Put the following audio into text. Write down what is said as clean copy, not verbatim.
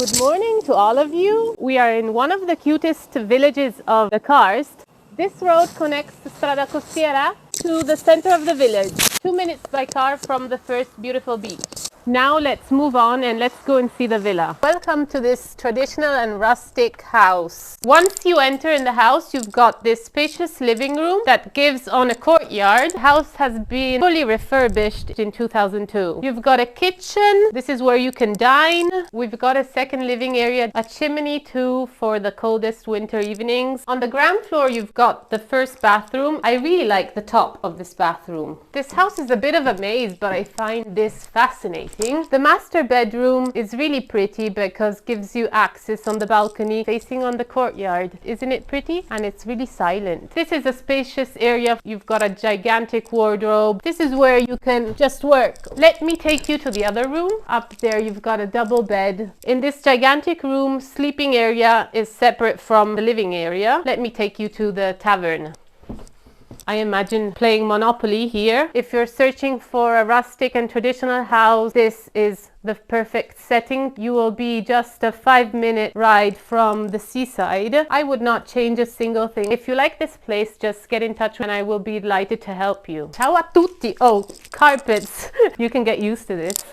Good morning to all of you. We are in one of the cutest villages of the karst. This road connects the Strada Costiera to the center of the village, 2 minutes by car from the first beautiful beach. Now let's move on and let's go and see the villa. Welcome to this traditional and rustic house. Once you enter in the house, you've got this spacious living room that gives on a courtyard. The house has been fully refurbished in 2002. You've got a kitchen. This is where you can dine. We've got a second living area, a chimney too for the coldest winter evenings. On the ground floor, you've got the first bathroom. I really like the top of this bathroom. This house is a bit of a maze, but I find this fascinating. The master bedroom is really pretty because gives you access on the balcony facing on the courtyard. Isn't it pretty? And it's really silent. This is a spacious area. You've got a gigantic wardrobe. This is where you can just work. Let me take you to the other room. Up there you've got a double bed. In this gigantic room, sleeping area is separate from the living area. Let me take you to the tavern. I imagine playing Monopoly here. If you're searching for a rustic and traditional house, this is the perfect setting. You will be just a 5-minute ride from the seaside. I would not change a single thing. If you like this place, just get in touch and I will be delighted to help you. Ciao a tutti! Oh, carpets! You can get used to this.